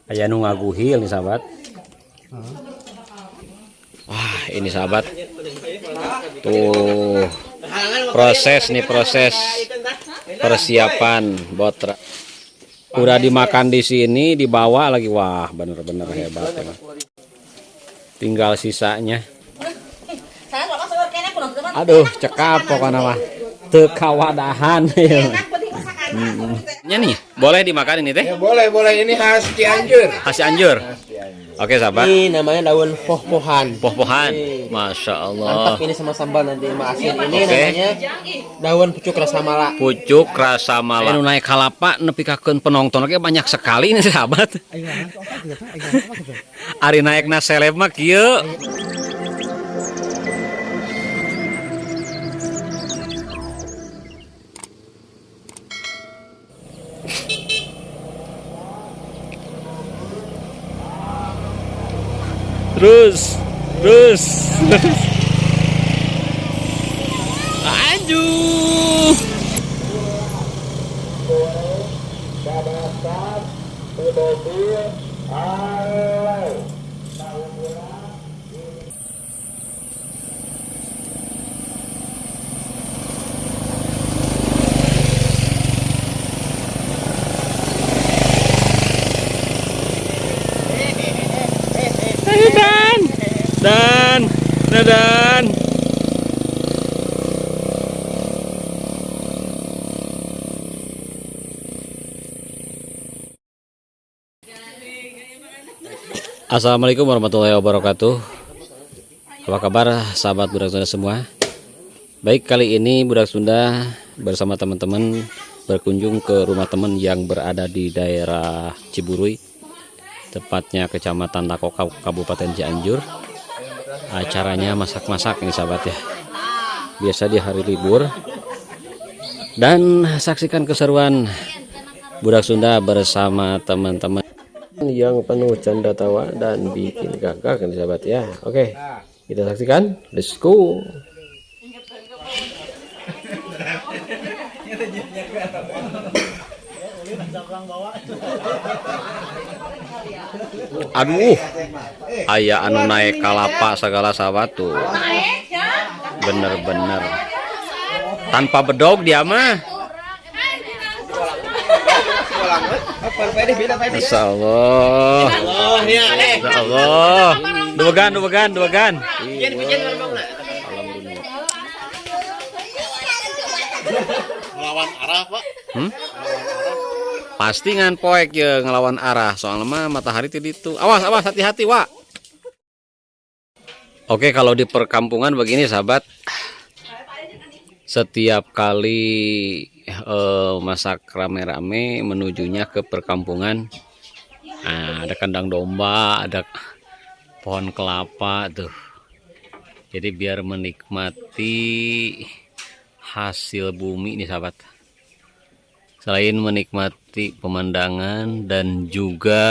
Aya nu ngaguhil nih sahabat. Wah, ini sahabat. Tuh. Proses persiapan botra. Udah dimakan di sini, dibawa lagi. Wah, bener-bener hebat ya. Tinggal sisanya. Aduh, cekap pokoknya mah. Teu kawadahan. Ya nih, boleh dimakan ini teh? Ya, boleh. Ini khas Cianjur. Khas Cianjur. Oke sahabat. Ini namanya daun poh-pohan. Poh-pohan. Masya Allah. Mantap ini sama sambal nanti asin. Ini namanya daun pucuk rasa mala. Pucuk rasa mala. Anu naik kalapa nepikakeun penonton oke banyak sekali ini sahabat. Ari naikna seleb mah kieu. Terus aduh dan Assalamualaikum warahmatullahi wabarakatuh. Apa kabar sahabat Budak Sunda semua? Baik, kali ini Budak Sunda bersama teman-teman berkunjung ke rumah teman yang berada di daerah Ciburuy, tepatnya Kecamatan Nakokau, Kabupaten Cianjur. Acaranya masak-masak ini sahabat ya. Biasa di hari libur. Dan saksikan keseruan Budak Sunda bersama teman-teman yang penuh canda tawa dan bikin gagah kan sahabat ya. Oke, kita saksikan. Let's go. Aduh, aya anu naik kalapa segala sahabat tuh. Bener-bener tanpa bedog dia mah. Masya Allah. Masya Allah. Duwegan. Melawan arah, Pak. Pasti ngan poek ya ngelawan arah, soalnya mah matahari itu. Awas hati-hati Wak. Oke, kalau di perkampungan begini sahabat, setiap kali masak rame-rame menujunya ke perkampungan, nah, ada kandang domba, ada pohon kelapa tuh. Jadi biar menikmati hasil bumi nih sahabat. Selain menikmati pemandangan dan juga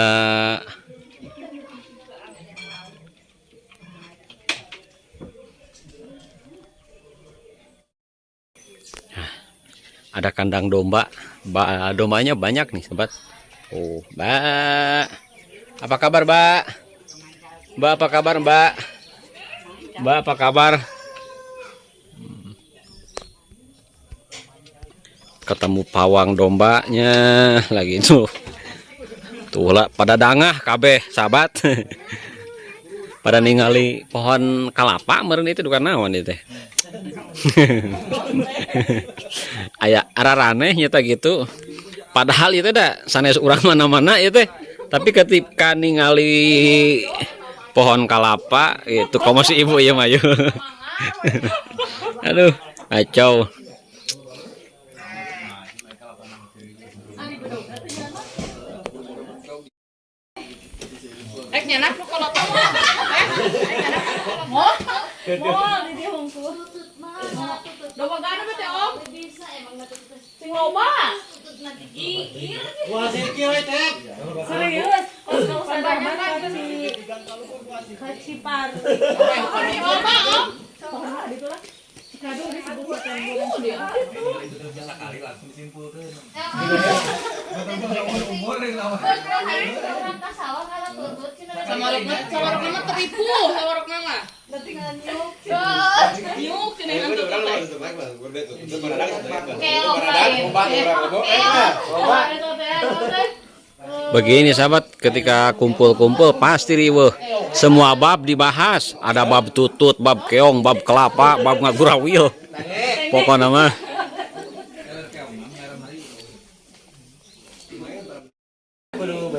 ada kandang domba. Dombanya banyak nih sahabat. Oh, Mbak. Apa kabar, Mbak? Mbak, apa kabar, Mbak? Mbak, apa kabar? Ketemu pawang dombanya lagi tuh. Tuh lah pada dangah kabeh sahabat. Pada ningali pohon kalapa meureun itu dukan naon itu teh. Aya araraneh nyata gitu. Padahal itu dah sanes urang mana-mana itu teh. Tapi ketika ningali pohon kalapa itu komo si ibu ya mayu. Aduh, kacau. Nyanak lu kalau tahu. Mau di dia hongku. Domba gana bete om. Bisa emang sing loba. Wah, sikil teh. Serius. Kalau banyak kan si Kacipar. Loba om. Salah di tuh lah. Kado disebutkan dia. Sekali langsung disimpulkan. Umur Sawarokna mah teripu, sawarokna mah. Nyuk cenah tutup teh. Begini sahabat, ketika kumpul-kumpul pasti riweuh. Semua bab dibahas. Ada bab tutut, bab keong, bab kelapa, bab ngagurawil. Pokoknya mah.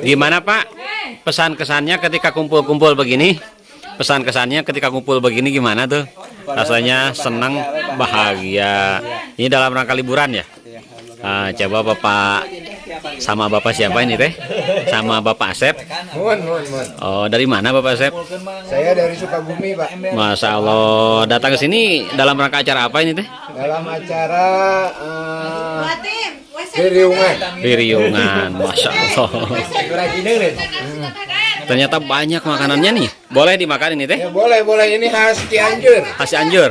Gimana Pak? Pesan kesannya ketika kumpul-kumpul begini? Pesan kesannya ketika kumpul begini gimana tuh? Rasanya senang, bahagia. Ini dalam rangka liburan ya? Ah, coba Bapak sama Bapak siapa ini teh? Sama Bapak Asep? Mun. Oh, dari mana Bapak Asep? Saya dari Sukabumi, Pak. Masya Allah, datang ke sini dalam rangka acara apa ini teh? Dalam acara Diriungan. Biriungan, Masya Allah. Ternyata banyak makanannya nih. Boleh dimakan ini teh? Ya boleh. Ini khas Cianjur. Khas Cianjur.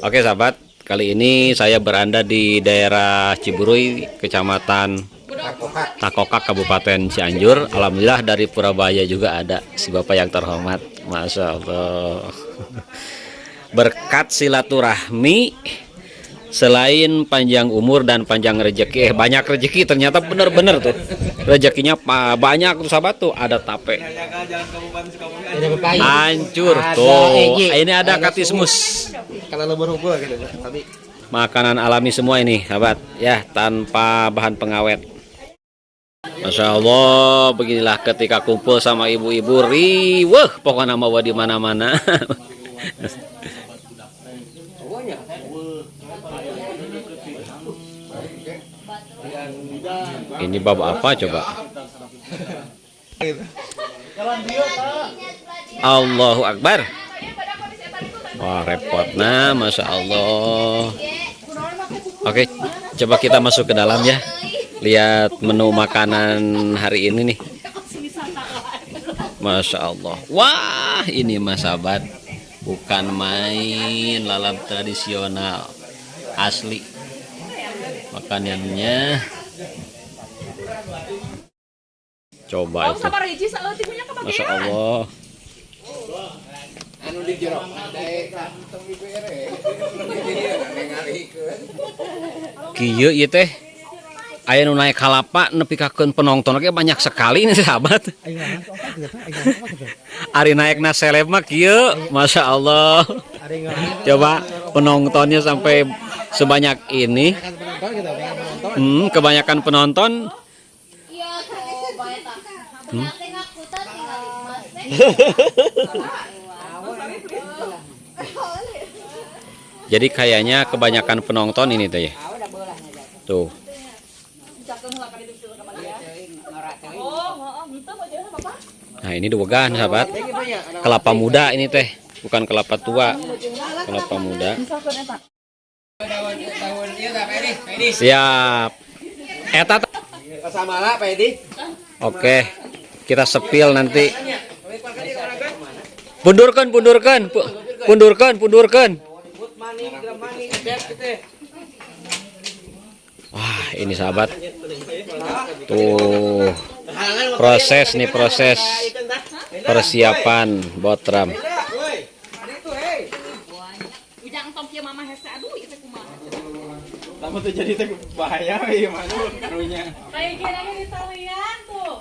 Oke sahabat, kali ini saya berada di daerah Ciburui, Kecamatan Takokak, Kabupaten Cianjur. Alhamdulillah dari Purabaya juga ada si Bapak yang terhormat. Masya Allah. Berkat silaturahmi, selain panjang umur dan panjang rezeki, banyak rezeki, ternyata bener-bener tuh rezekinya banyak tuh sahabat tuh. Ada tape hancur tuh, ini ada katismus, makanan alami semua ini sahabat ya, tanpa bahan pengawet. Masya Allah, beginilah ketika kumpul sama ibu-ibu riweuh pokoknya mau di mana-mana. Ini bab apa coba? Allahu Akbar. Wah repot, nah Masya Allah. Oke, coba kita masuk ke dalam ya. Lihat menu makanan hari ini nih. Masya Allah. Wah ini mas sahabat, bukan main, lalap tradisional asli. Makanannya coba itu. Masya Allah. Kieu ieu teh aya nu naik kalapa nepi kakeun penonton ge banyak sekali nih sahabat. Ari naikna seleb mah kieu, Masya Allah. Coba penontonnya sampai sebanyak ini. Kebanyakan penonton. Jadi kayaknya kebanyakan penonton ini tuh ya. Tuh. Nah ini dugaan sahabat. Kelapa muda ini teh, bukan kelapa tua. Kelapa muda. Siap. Eta. Oke. Kita sepil nanti. Pundurkan. Wah, ini sahabat. Tuh. Proses persiapan botram. Lama tuh jadi teh bahaya gimana karunya. Kayak kira di talian tuh.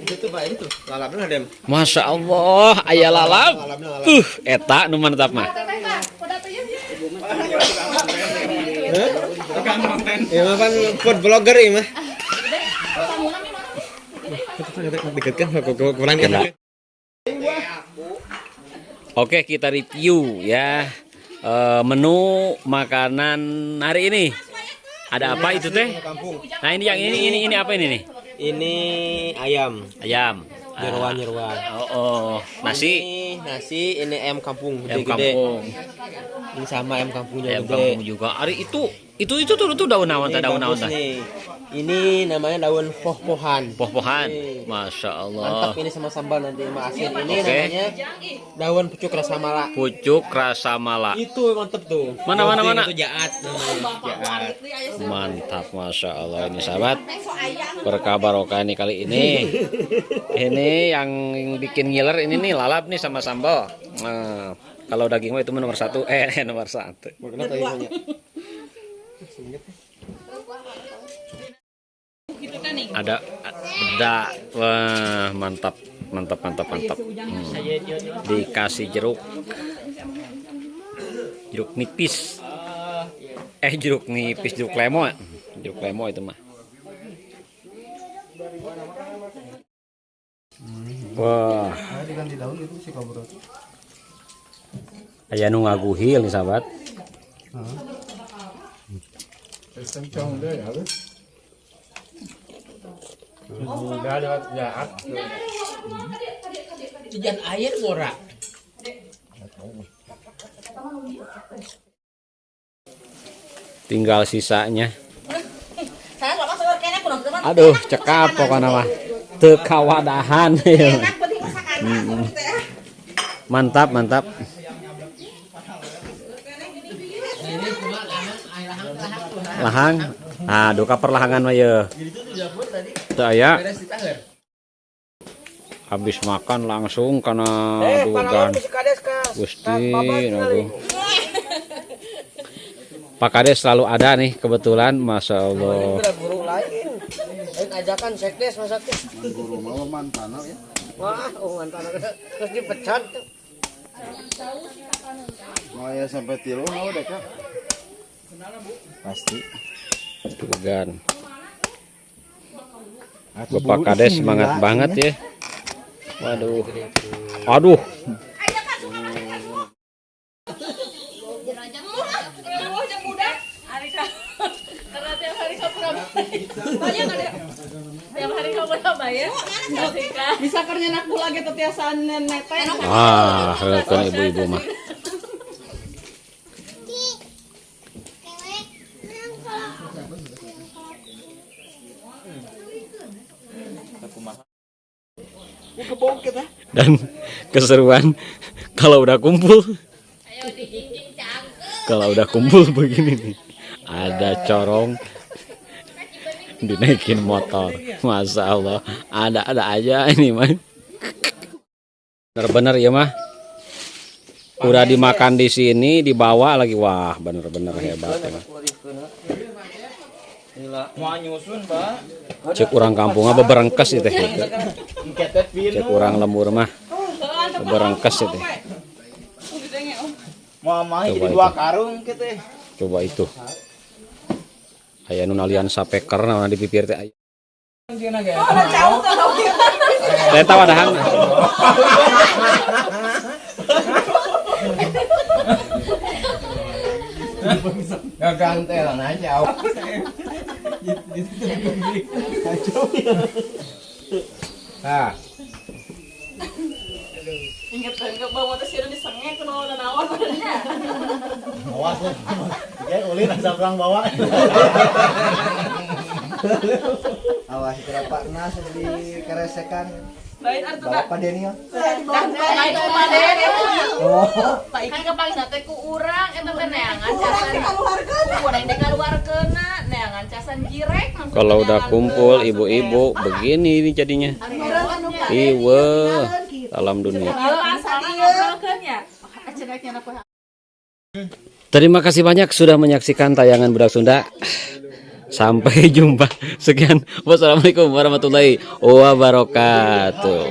Itu baik itu. Lalapnya ada. Masya Allah, aya lalap. Eta nu mantap mah. Tukang konten. Ya mah kan food blogger ieu mah. Deketkan kurang deket. Oke, kita review ya menu makanan hari ini. Ada apa itu teh? Nah ini yang ini apa ini nih? Ini ayam. Jeruan. Oh, nasi. Ini ayam kampung Ayam gede-gede. kampung. Ini sama ayam kampungnya Ayam gede. kampung juga. Ari itu tuh daun naon teh, daun naon teh. Ini namanya daun poh-pohan. Poh-pohan. Nih. Masya Mantap Allah. ini sama sambal nanti sama asin. Ini Oke. namanya daun pucuk rasa mala. Pucuk rasa mala. Itu mantep tuh. Mana? Itu jaat namanya. Jaat. Mantap, Masya Allah. Ini sahabat, berkah barokah nih kali ini. Ini yang bikin ngiler ini nih lalap nih sama sambal. Nah, kalau daging mah itu nomor satu. Nomor satu. Kenapa ya banyak? Ada wah, mantap. Dikasih jeruk nipis, jeruk lemon itu mah. Wah, aya nu ngaguhil nih sahabat. Hujan air ngora. Tinggal sisanya. Aduh, cekap pokoknya mah. Teu kawadahan. Mantap. Lahang. Aduh, ka perlahangan mah ye. Teu aya. Habis makan langsung karena dugaan Gusti aduh. Pak Kades selalu ada nih kebetulan, Masya Allah. Guru lain. Ajakan sekdes masaknya. Guru mau mantan ya. Wah, mantan terus dipecat. Mau ya sampai tilu mau deh Kak. Pasti. Dugaan. Bapak Kades semangat banget ya. Aduh. Bisa kerja nak pula gitu tiasan nenek. Kan ibu-ibu mah. Dan keseruan kalau udah kumpul begini nih, ada corong dinaikin motor, Masya Allah, ada aja ini mah. Bener-bener ya mah, udah dimakan di sini dibawa lagi, wah bener-bener hebat ya mah. Cek orang kampung apa berengkes itu. Cek orang lembur mah berengkes itu. Mama dua karung gitu. Coba itu. Aya nu nalian sapeker na di pipir teh aya. Eta wadahan. Gagantel aja. Nah, Ingat bawa tes ini disengek ke naon. Awas ya. Kayak ulin asal orang bawa. awas berapa nas di keresekan. Lain artu Bapak Daniel. lain kumaden. Oh, Kan kepaling teh ku urang eta teh neangan casan. Urang dek kaluarkeuna neangan casan jirek. Kalau udah kumpul ibu-ibu begini ini jadinya. Iwe dalam dunia. Kalau asal ngobrolkeun ya. Ceneknya aku. Terima kasih banyak sudah menyaksikan tayangan Budak Sunda. Sampai jumpa. Sekian. Wassalamualaikum warahmatullahi wabarakatuh.